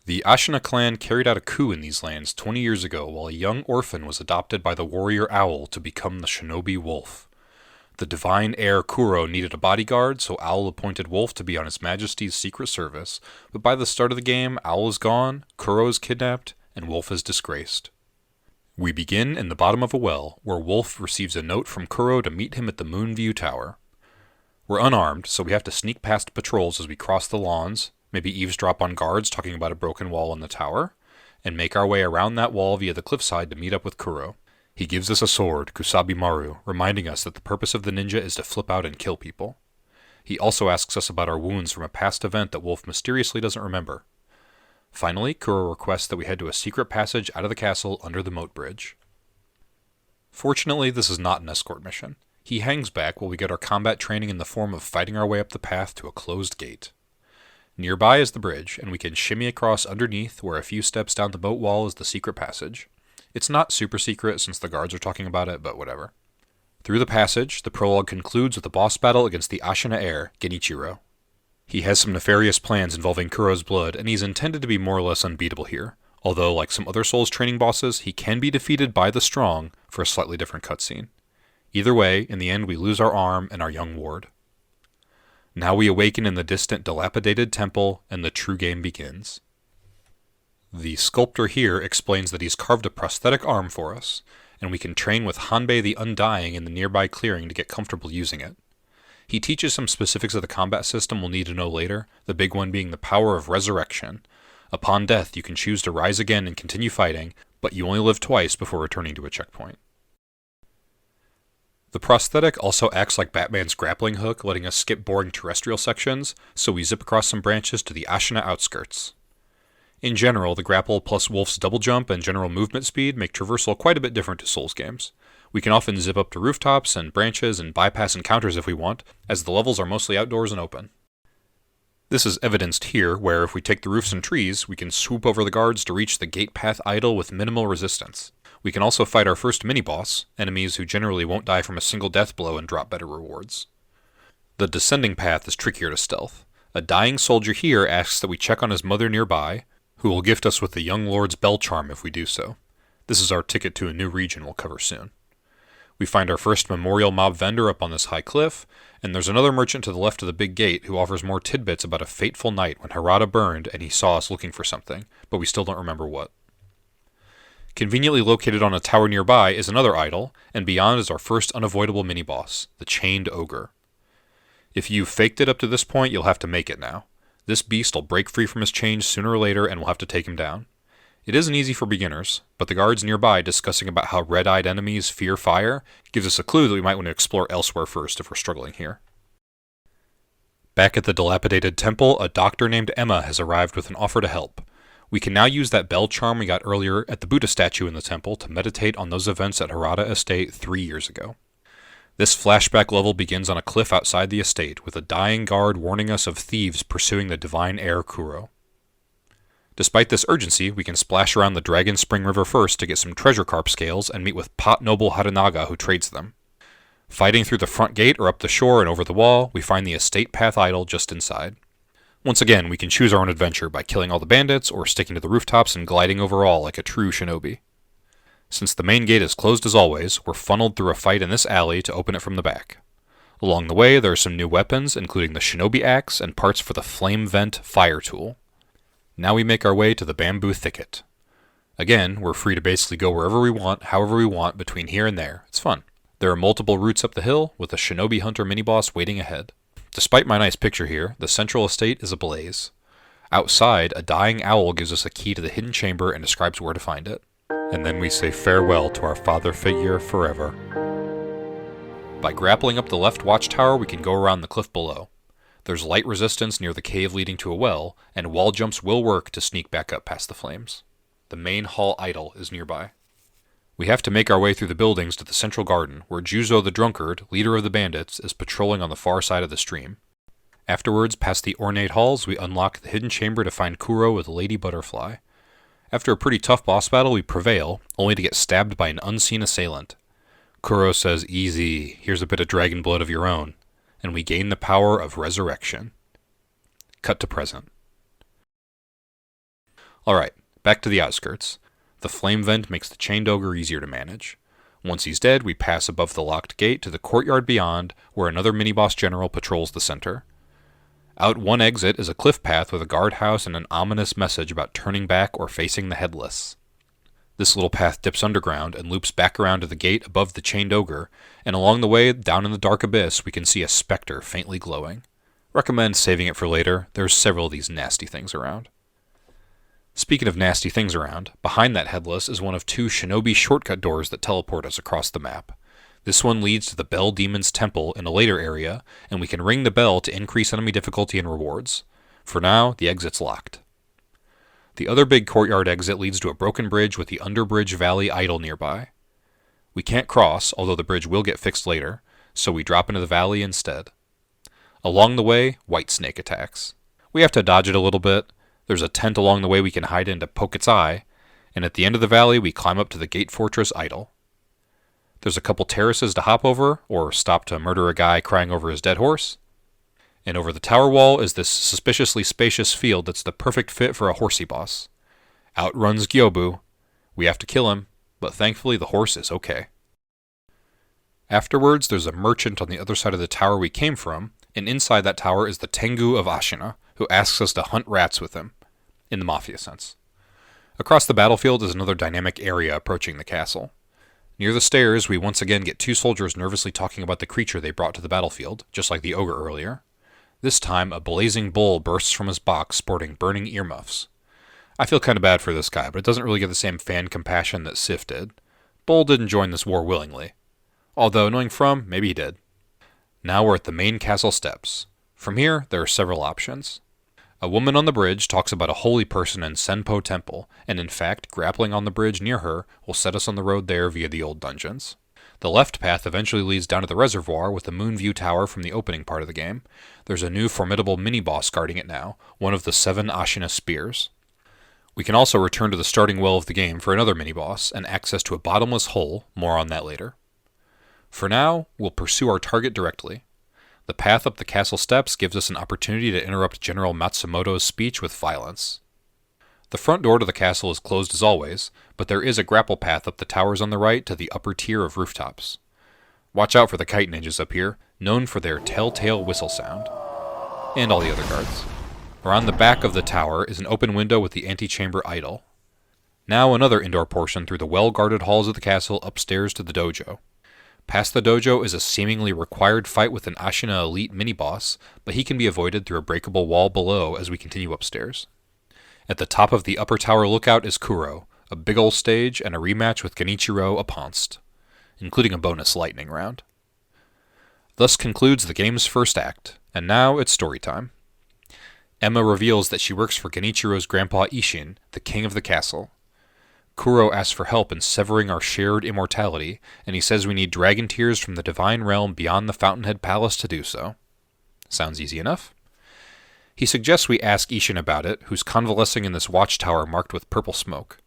The Ashina clan carried out a coup in these lands 20 years ago while a young orphan was adopted by the warrior owl to become the shinobi wolf. The divine heir Kuro needed a bodyguard, so Owl appointed Wolf to be on His Majesty's secret service, but by the start of the game, Owl is gone, Kuro is kidnapped, and Wolf is disgraced. We begin in the bottom of a well, where Wolf receives a note from Kuro to meet him at the Moonview Tower. We're unarmed, so we have to sneak past patrols as we cross the lawns, maybe eavesdrop on guards talking about a broken wall in the tower, and make our way around that wall via the cliffside to meet up with Kuro. He gives us a sword, Kusabi Maru, reminding us that the purpose of the ninja is to flip out and kill people. He also asks us about our wounds from a past event that Wolf mysteriously doesn't remember. Finally, Kuro requests that we head to a secret passage out of the castle under the moat bridge. Fortunately, this is not an escort mission. He hangs back while we get our combat training in the form of fighting our way up the path to a closed gate. Nearby is the bridge, and we can shimmy across underneath where a few steps down the moat wall is the secret passage. It's not super secret since the guards are talking about it, but whatever. Through the passage, the prologue concludes with a boss battle against the Ashina heir, Genichiro. He has some nefarious plans involving Kuro's blood, and he's intended to be more or less unbeatable here, although like some other Souls training bosses, he can be defeated by the strong for a slightly different cutscene. Either way, in the end we lose our arm and our young ward. Now we awaken in the distant dilapidated temple, and the true game begins. The sculptor here explains that he's carved a prosthetic arm for us, and we can train with Hanbei the Undying in the nearby clearing to get comfortable using it. He teaches some specifics of the combat system we'll need to know later, the big one being the power of resurrection. Upon death, you can choose to rise again and continue fighting, but you only live twice before returning to a checkpoint. The prosthetic also acts like Batman's grappling hook, letting us skip boring terrestrial sections, so we zip across some branches to the Ashina outskirts. In general, the grapple plus Wolf's double jump and general movement speed make traversal quite a bit different to Souls games. We can often zip up to rooftops and branches and bypass encounters if we want, as the levels are mostly outdoors and open. This is evidenced here, where if we take the roofs and trees, we can swoop over the guards to reach the gate path idol with minimal resistance. We can also fight our first mini-boss, enemies who generally won't die from a single death blow and drop better rewards. The descending path is trickier to stealth. A dying soldier here asks that we check on his mother nearby, who will gift us with the young lord's bell charm if we do so. This is our ticket to a new region we'll cover soon. We find our first memorial mob vendor up on this high cliff, and there's another merchant to the left of the big gate who offers more tidbits about a fateful night when Hirata burned and he saw us looking for something, but we still don't remember what. Conveniently located on a tower nearby is another idol, and beyond is our first unavoidable mini-boss, the Chained Ogre. If you've faked it up to this point, you'll have to make it now. This beast will break free from his chains sooner or later and we'll have to take him down. It isn't easy for beginners, but the guards nearby discussing about how red-eyed enemies fear fire gives us a clue that we might want to explore elsewhere first if we're struggling here. Back at the dilapidated temple, a doctor named Emma has arrived with an offer to help. We can now use that bell charm we got earlier at the Buddha statue in the temple to meditate on those events at Hirata Estate 3 years ago. This flashback level begins on a cliff outside the estate, with a dying guard warning us of thieves pursuing the divine heir Kuro. Despite this urgency, we can splash around the Dragon Spring River first to get some treasure carp scales and meet with Pot Noble Haranaga who trades them. Fighting through the front gate or up the shore and over the wall, we find the estate path idol just inside. Once again, we can choose our own adventure by killing all the bandits or sticking to the rooftops and gliding over all like a true shinobi. Since the main gate is closed as always, we're funneled through a fight in this alley to open it from the back. Along the way, there are some new weapons, including the shinobi axe and parts for the flame vent fire tool. Now we make our way to the bamboo thicket. Again, we're free to basically go wherever we want, however we want, between here and there. It's fun. There are multiple routes up the hill, with a shinobi hunter mini-boss waiting ahead. Despite my nice picture here, the central estate is ablaze. Outside, a dying owl gives us a key to the hidden chamber and describes where to find it. And then we say farewell to our father figure forever. By grappling up the left watchtower, we can go around the cliff below. There's light resistance near the cave leading to a well, and wall jumps will work to sneak back up past the flames. The main hall idol is nearby. We have to make our way through the buildings to the central garden, where Juzo the Drunkard, leader of the bandits, is patrolling on the far side of the stream. Afterwards, past the ornate halls, we unlock the hidden chamber to find Kuro with Lady Butterfly. After a pretty tough boss battle, we prevail, only to get stabbed by an unseen assailant. Kuro says, "Easy, here's a bit of dragon blood of your own," and we gain the power of resurrection. Cut to present. Alright, back to the outskirts. The flame vent makes the chained ogre easier to manage. Once he's dead, we pass above the locked gate to the courtyard beyond, where another mini-boss general patrols the center. Out one exit is a cliff path with a guardhouse and an ominous message about turning back or facing the headless. This little path dips underground and loops back around to the gate above the chained ogre, and along the way, down in the dark abyss, we can see a specter faintly glowing. Recommend saving it for later, there's several of these nasty things around. Speaking of nasty things around, behind that headless is one of 2 shinobi shortcut doors that teleport us across the map. This one leads to the Bell Demon's Temple in a later area, and we can ring the bell to increase enemy difficulty and rewards. For now, the exit's locked. The other big courtyard exit leads to a broken bridge with the Underbridge Valley idol nearby. We can't cross, although the bridge will get fixed later, so we drop into the valley instead. Along the way, Whitesnake attacks. We have to dodge it a little bit. There's a tent along the way we can hide in to poke its eye, and at the end of the valley we climb up to the Gate Fortress idol. There's a couple terraces to hop over, or stop to murder a guy crying over his dead horse. And over the tower wall is this suspiciously spacious field that's the perfect fit for a horsey boss. Out runs Gyobu. We have to kill him, but thankfully the horse is okay. Afterwards, there's a merchant on the other side of the tower we came from, and inside that tower is the Tengu of Ashina, who asks us to hunt rats with him, in the mafia sense. Across the battlefield is another dynamic area approaching the castle. Near the stairs, we once again get 2 soldiers nervously talking about the creature they brought to the battlefield, just like the ogre earlier. This time, a blazing bull bursts from his box sporting burning earmuffs. I feel kinda bad for this guy, but it doesn't really get the same fan compassion that Sif did. Bull didn't join this war willingly. Although, knowing From, maybe he did. Now we're at the main castle steps. From here, there are several options. A woman on the bridge talks about a holy person in Senpou Temple, and in fact, grappling on the bridge near her will set us on the road there via the old dungeons. The left path eventually leads down to the reservoir with the Moonview Tower from the opening part of the game. There's a new formidable mini-boss guarding it now, one of the 7 Ashina Spears. We can also return to the starting well of the game for another mini-boss, and access to a bottomless hole, more on that later. For now, we'll pursue our target directly. The path up the castle steps gives us an opportunity to interrupt General Matsumoto's speech with violence. The front door to the castle is closed as always, but there is a grapple path up the towers on the right to the upper tier of rooftops. Watch out for the kite ninjas up here, known for their telltale whistle sound. And all the other guards. Around the back of the tower is an open window with the antechamber idol. Now another indoor portion through the well-guarded halls of the castle upstairs to the dojo. Past the dojo is a seemingly required fight with an Ashina elite mini-boss, but he can be avoided through a breakable wall below as we continue upstairs. At the top of the upper tower lookout is Kuro, a big ol' stage and a rematch with Genichiro Aponst, including a bonus lightning round. Thus concludes the game's first act, and now it's story time. Emma reveals that she works for Genichiro's grandpa Ishin, the king of the castle. Kuro asks for help in severing our shared immortality, and he says we need dragon tears from the divine realm beyond the Fountainhead Palace to do so. Sounds easy enough. He suggests we ask Ishin about it, who's convalescing in this watchtower marked with purple smoke.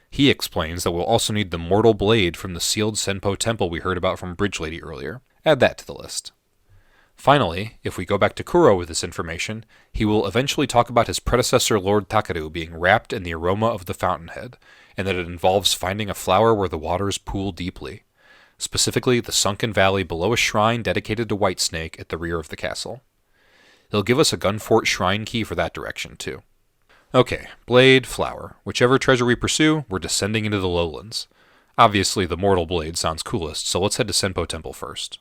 He explains that we'll also need the mortal blade from the sealed Senpou temple we heard about from Bridge Lady earlier. Add that to the list. Finally, if we go back to Kuro with this information, he will eventually talk about his predecessor Lord Takeru being wrapped in the aroma of the Fountainhead, and that it involves finding a flower where the waters pool deeply, specifically the Sunken Valley below a shrine dedicated to Whitesnake at the rear of the castle. He'll give us a Gunfort shrine key for that direction, too. Okay, blade, flower. Whichever treasure we pursue, we're descending into the lowlands. Obviously, the mortal blade sounds coolest, so let's head to Senpou Temple first.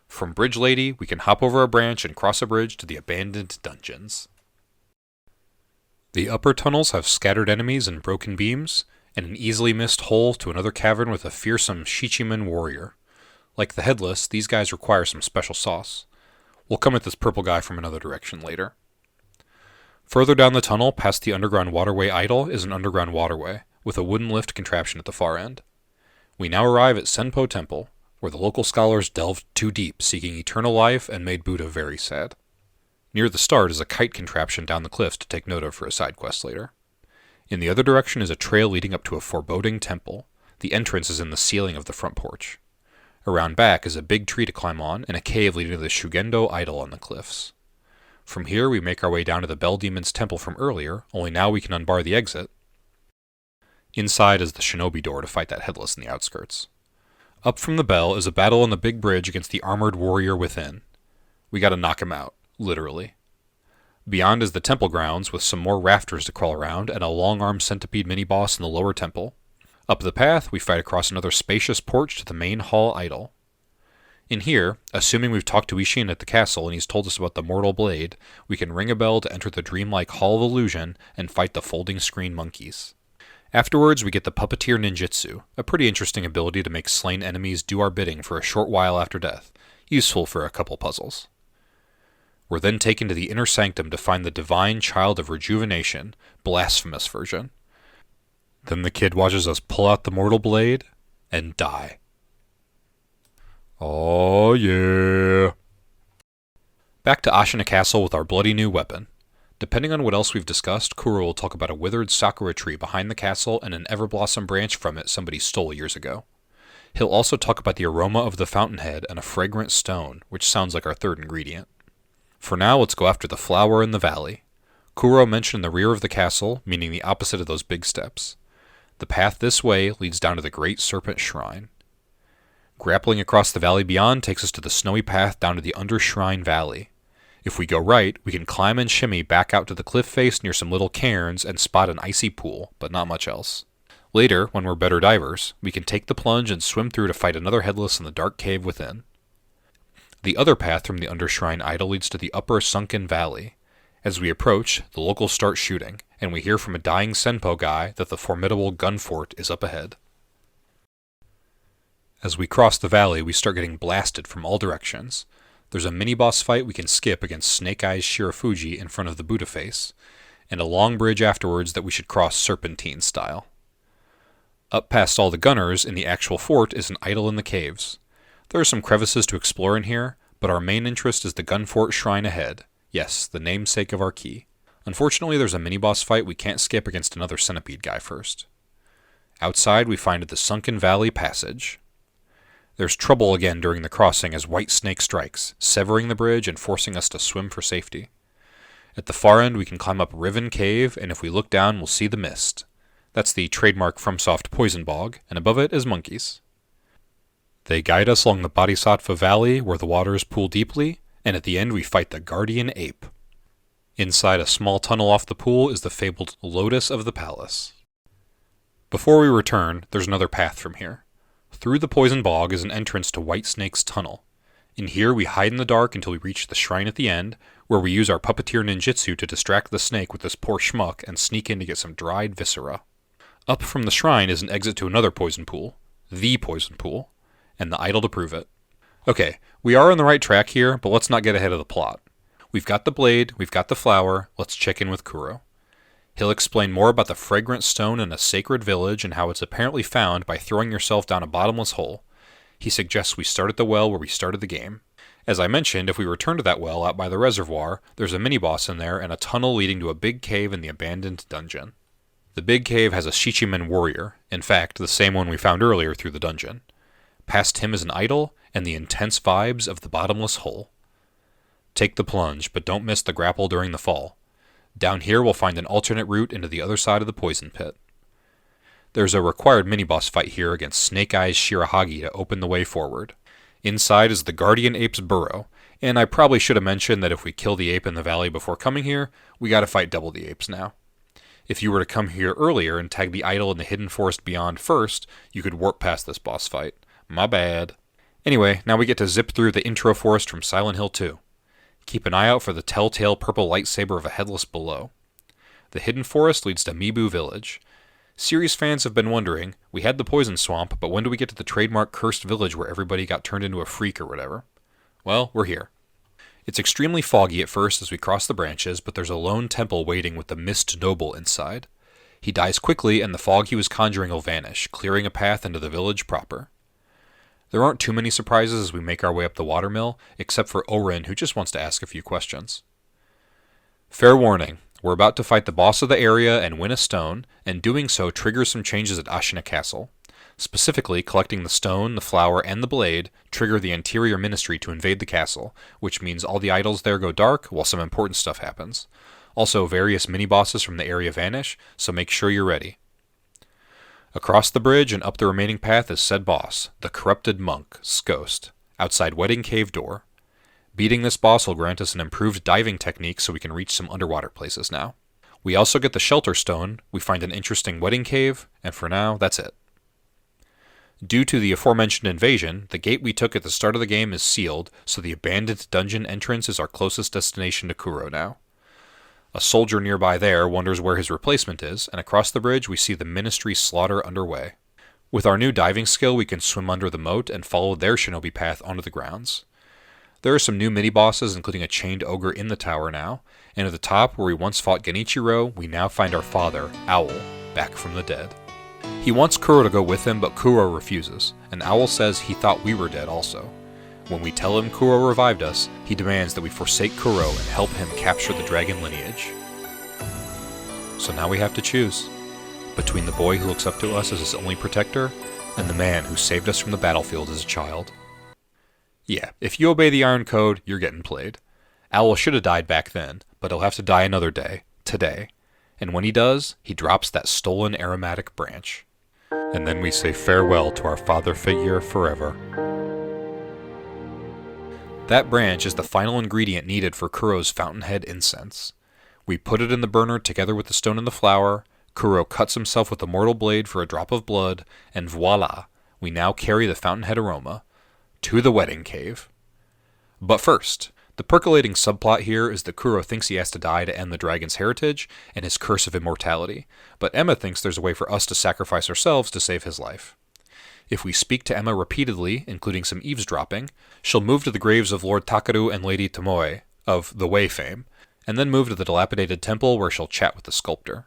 From Bridge Lady, we can hop over a branch and cross a bridge to the abandoned dungeons. The upper tunnels have scattered enemies and broken beams, and an easily missed hole to another cavern with a fearsome Shichiman warrior. Like the Headless, these guys require some special sauce. We'll come at this purple guy from another direction later. Further down the tunnel, past the underground waterway idol, is an underground waterway, with a wooden lift contraption at the far end. We now arrive at Senpou Temple, where the local scholars delved too deep, seeking eternal life and made Buddha very sad. Near the start is a kite contraption down the cliffs to take note of for a side quest later. In the other direction is a trail leading up to a foreboding temple. The entrance is in the ceiling of the front porch. Around back is a big tree to climb on, and a cave leading to the Shugendo idol on the cliffs. From here we make our way down to the Bell Demon's temple from earlier, only now we can unbar the exit, Inside is the shinobi door to fight that headless in the outskirts. Up from the bell is a battle on the big bridge against the armored warrior within. We gotta knock him out, literally. Beyond is the temple grounds with some more rafters to crawl around and a long-armed centipede mini-boss in the lower temple. Up the path, we fight across another spacious porch to the main hall idol. In here, assuming we've talked to Ishin at the castle and he's told us about the mortal blade, we can ring a bell to enter the dreamlike Hall of Illusion and fight the folding screen monkeys. Afterwards, we get the Puppeteer Ninjutsu, a pretty interesting ability to make slain enemies do our bidding for a short while after death, useful for a couple puzzles. We're then taken to the inner sanctum to find the Divine Child of Rejuvenation, blasphemous version. Then the kid watches us pull out the mortal blade and die. Oh yeah. Back to Ashina Castle with our bloody new weapon. Depending on what else we've discussed, Kuro will talk about a withered sakura tree behind the castle and an everblossom branch from it somebody stole years ago. He'll also talk about the aroma of the Fountainhead and a fragrant stone, which sounds like our third ingredient. For now, let's go after the flower in the valley. Kuro mentioned the rear of the castle, meaning the opposite of those big steps. The path this way leads down to the Great Serpent Shrine. Grappling across the valley beyond takes us to the snowy path down to the Undershrine Valley. If we go right, we can climb and shimmy back out to the cliff face near some little cairns and spot an icy pool, but not much else. Later, when we're better divers, we can take the plunge and swim through to fight another headless in the dark cave within. The other path from the Undershrine idol leads to the upper Sunken Valley. As we approach, the locals start shooting, and we hear from a dying Senpou guy that the formidable gun fort is up ahead. As we cross the valley, we start getting blasted from all directions. There's a mini-boss fight we can skip against Snake Eyes Shirafuji in front of the Buddha face, and a long bridge afterwards that we should cross serpentine style. Up past all the gunners, in the actual fort, is an idol in the caves. There are some crevices to explore in here, but our main interest is the gun fort shrine ahead. Yes, the namesake of our key. Unfortunately, there's a mini-boss fight we can't skip against another centipede guy first. Outside, we find the Sunken Valley passage. There's trouble again during the crossing as White Snake strikes, severing the bridge and forcing us to swim for safety. At the far end, we can climb up Riven Cave, and if we look down, we'll see the mist. That's the trademark FromSoft poison bog, and above it is monkeys. They guide us along the Bodhisattva Valley, where the waters pool deeply, and at the end we fight the Guardian Ape. Inside a small tunnel off the pool is the fabled Lotus of the Palace. Before we return, there's another path from here. Through the poison bog is an entrance to White Snake's tunnel. In here we hide in the dark until we reach the shrine at the end, where we use our puppeteer ninjutsu to distract the snake with this poor schmuck and sneak in to get some dried viscera. Up from the shrine is an exit to another poison pool, the poison pool, and the idol to prove it. Okay, we are on the right track here, but let's not get ahead of the plot. We've got the blade, we've got the flower, let's check in with Kuro. He'll explain more about the fragrant stone in a sacred village and how it's apparently found by throwing yourself down a bottomless hole. He suggests we start at the well where we started the game. As I mentioned, if we return to that well out by the reservoir, there's a mini-boss in there and a tunnel leading to a big cave in the abandoned dungeon. The big cave has a Shichimen warrior, in fact, the same one we found earlier through the dungeon. Past him is an idol and the intense vibes of the Bottomless Hole. Take the plunge, but don't miss the grapple during the fall. Down here we'll find an alternate route into the other side of the poison pit. There's a required mini-boss fight here against Snake Eyes Shirahagi to open the way forward. Inside is the Guardian Ape's burrow, and I probably should have mentioned that if we kill the ape in the valley before coming here, we gotta fight double the apes now. If you were to come here earlier and tag the idol in the hidden forest beyond first, you could warp past this boss fight. My bad. Anyway, now we get to zip through the intro forest from Silent Hill 2. Keep an eye out for the telltale purple lightsaber of a headless below. The hidden forest leads to Mibu Village. Series fans have been wondering, we had the poison swamp, but when do we get to the trademark cursed village where everybody got turned into a freak or whatever? Well, we're here. It's extremely foggy at first as we cross the branches, but there's a lone temple waiting with the Mist Noble inside. He dies quickly and the fog he was conjuring will vanish, clearing a path into the village proper. There aren't too many surprises as we make our way up the watermill, except for Orin, who just wants to ask a few questions. Fair warning, we're about to fight the boss of the area and win a stone, and doing so triggers some changes at Ashina Castle. Specifically, collecting the stone, the flower, and the blade trigger the interior ministry to invade the castle, which means all the idols there go dark while some important stuff happens. Also, various mini-bosses from the area vanish, so make sure you're ready. Across the bridge and up the remaining path is said boss, the Corrupted Monk's ghost, outside Wedding Cave door. Beating this boss will grant us an improved diving technique so we can reach some underwater places now. We also get the Shelter Stone, we find an interesting Wedding Cave, and for now, that's it. Due to the aforementioned invasion, the gate we took at the start of the game is sealed, so the abandoned dungeon entrance is our closest destination to Kuro now. A soldier nearby there wonders where his replacement is, and across the bridge we see the Ministry slaughter underway. With our new diving skill we can swim under the moat and follow their shinobi path onto the grounds. There are some new mini-bosses, including a chained ogre in the tower now, and at the top, where we once fought Genichiro, we now find our father, Owl, back from the dead. He wants Kuro to go with him, but Kuro refuses, and Owl says he thought we were dead also. When we tell him Kuro revived us, he demands that we forsake Kuro and help him capture the dragon lineage. So now we have to choose between the boy who looks up to us as his only protector, and the man who saved us from the battlefield as a child. Yeah, if you obey the Iron Code, you're getting played. Owl should have died back then, but he'll have to die another day, today. And when he does, he drops that stolen aromatic branch. And then we say farewell to our father figure forever. That branch is the final ingredient needed for Kuro's Fountainhead incense. We put it in the burner together with the stone and the flower, Kuro cuts himself with a mortal blade for a drop of blood, and voila, we now carry the Fountainhead aroma to the Wedding Cave. But first, the percolating subplot here is that Kuro thinks he has to die to end the dragon's heritage and his curse of immortality, but Emma thinks there's a way for us to sacrifice ourselves to save his life. If we speak to Emma repeatedly, including some eavesdropping, she'll move to the graves of Lord Takaru and Lady Tomoe, of the Way fame, and then move to the dilapidated temple where she'll chat with the sculptor.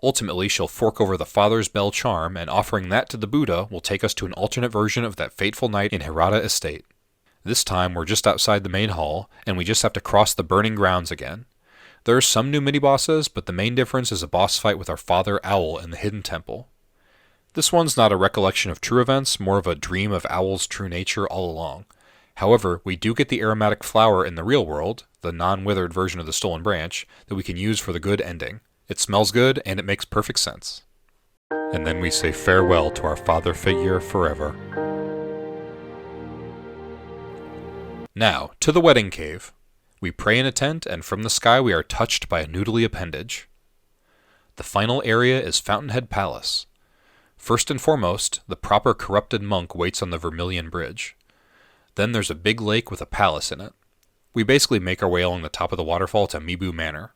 Ultimately, she'll fork over the Father's Bell charm, and offering that to the Buddha will take us to an alternate version of that fateful night in Hirata Estate. This time, we're just outside the main hall, and we just have to cross the burning grounds again. There are some new mini-bosses, but the main difference is a boss fight with our father Owl in the hidden temple. This one's not a recollection of true events, more of a dream of Owl's true nature all along. However, we do get the aromatic flower in the real world, the non-withered version of the stolen branch, that we can use for the good ending. It smells good, and it makes perfect sense. And then we say farewell to our father figure forever. Now, to the Wedding Cave. We pray in a tent, and from the sky we are touched by a noodly appendage. The final area is Fountainhead Palace. First and foremost, the proper corrupted monk waits on the Vermilion Bridge. Then there's a big lake with a palace in it. We basically make our way along the top of the waterfall to Mibu Manor.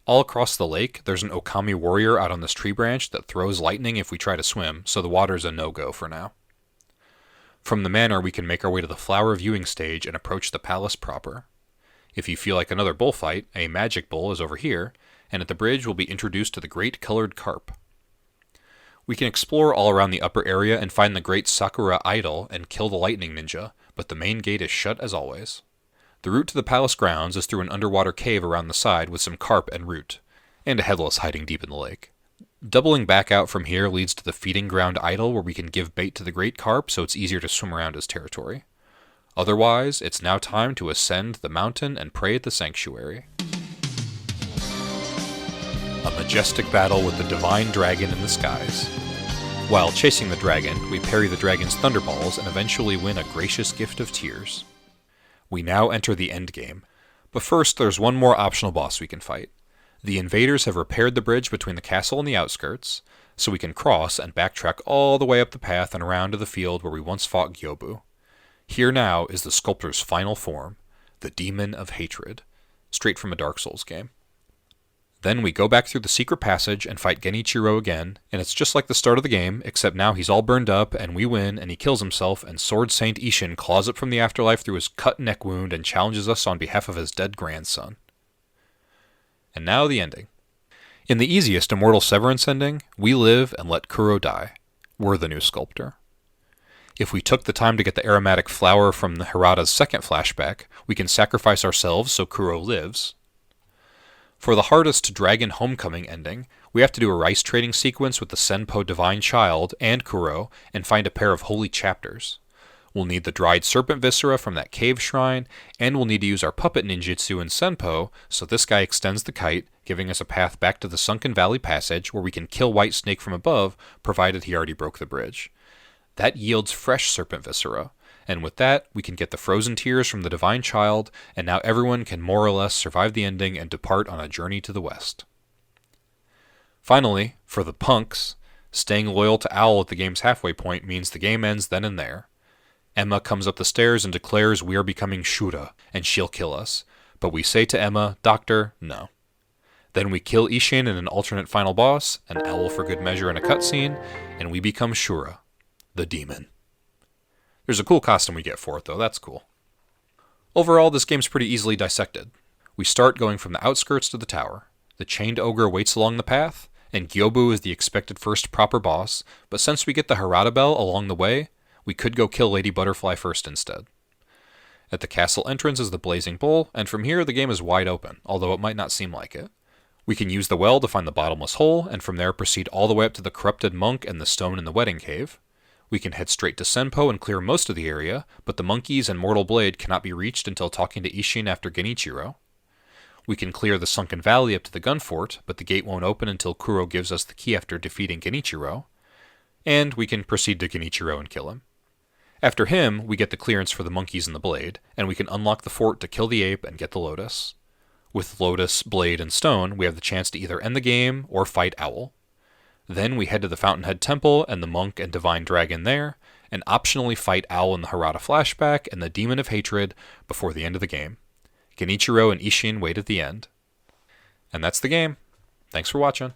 All across the lake, there's an Okami warrior out on this tree branch that throws lightning if we try to swim, so the water's a no-go for now. From the manor, we can make our way to the flower viewing stage and approach the palace proper. If you feel like another bullfight, a magic bull is over here, and at the bridge we'll be introduced to the Great Colored Carp. We can explore all around the upper area and find the Great Sakura Idol and kill the Lightning Ninja, but the main gate is shut as always. The route to the palace grounds is through an underwater cave around the side with some carp en route, and a headless hiding deep in the lake. Doubling back out from here leads to the feeding ground idol where we can give bait to the great carp so it's easier to swim around his territory. Otherwise, it's now time to ascend the mountain and pray at the sanctuary. A majestic battle with the divine dragon in the skies. While chasing the dragon, we parry the dragon's thunderballs and eventually win a gracious gift of tears. We now enter the endgame, but first there's one more optional boss we can fight. The invaders have repaired the bridge between the castle and the outskirts, so we can cross and backtrack all the way up the path and around to the field where we once fought Gyobu. Here now is the sculptor's final form, the Demon of Hatred, straight from a Dark Souls game. Then we go back through the secret passage and fight Genichiro again, and it's just like the start of the game, except now he's all burned up, and we win, and he kills himself, and Sword Saint Ishin claws up from the afterlife through his cut neck wound and challenges us on behalf of his dead grandson. And now the ending. In the easiest Immortal Severance ending, we live and let Kuro die. We're the new sculptor. If we took the time to get the aromatic flower from the Hirata's second flashback, we can sacrifice ourselves so Kuro lives. For the hardest Dragon Homecoming ending, we have to do a rice trading sequence with the Senpou Divine Child and Kuro and find a pair of holy chapters. We'll need the dried serpent viscera from that cave shrine, and we'll need to use our puppet ninjutsu in Senpou so this guy extends the kite, giving us a path back to the Sunken Valley passage where we can kill White Snake from above, provided he already broke the bridge. That yields fresh serpent viscera, and with that, we can get the frozen tears from the Divine Child, and now everyone can more or less survive the ending and depart on a journey to the west. Finally, for the punks, staying loyal to Owl at the game's halfway point means the game ends then and there. Emma comes up the stairs and declares we are becoming Shura, and she'll kill us. But we say to Emma, Doctor, no. Then we kill Ishin in an alternate final boss, an owl for good measure in a cutscene, and we become Shura, the demon. There's a cool costume we get for it, though. That's cool. Overall, this game's pretty easily dissected. We start going from the outskirts to the tower. The chained ogre waits along the path, and Gyobu is the expected first proper boss, but since we get the Hirata bell along the way, we could go kill Lady Butterfly first instead. At the castle entrance is the Blazing Bowl, and from here the game is wide open, although it might not seem like it. We can use the well to find the Bottomless Hole, and from there proceed all the way up to the Corrupted Monk and the stone in the Wedding Cave. We can head straight to Senpou and clear most of the area, but the monkeys and Mortal Blade cannot be reached until talking to Ishin after Genichiro. We can clear the Sunken Valley up to the gun fort, but the gate won't open until Kuro gives us the key after defeating Genichiro. And we can proceed to Genichiro and kill him. After him, we get the clearance for the monkeys and the blade, and we can unlock the fort to kill the ape and get the lotus. With lotus, blade, and stone, we have the chance to either end the game or fight Owl. Then we head to the Fountainhead Temple and the monk and divine dragon there, and optionally fight Owl in the Hirata flashback and the Demon of Hatred before the end of the game. Genichiro and Ishin wait at the end. And that's the game. Thanks for watching.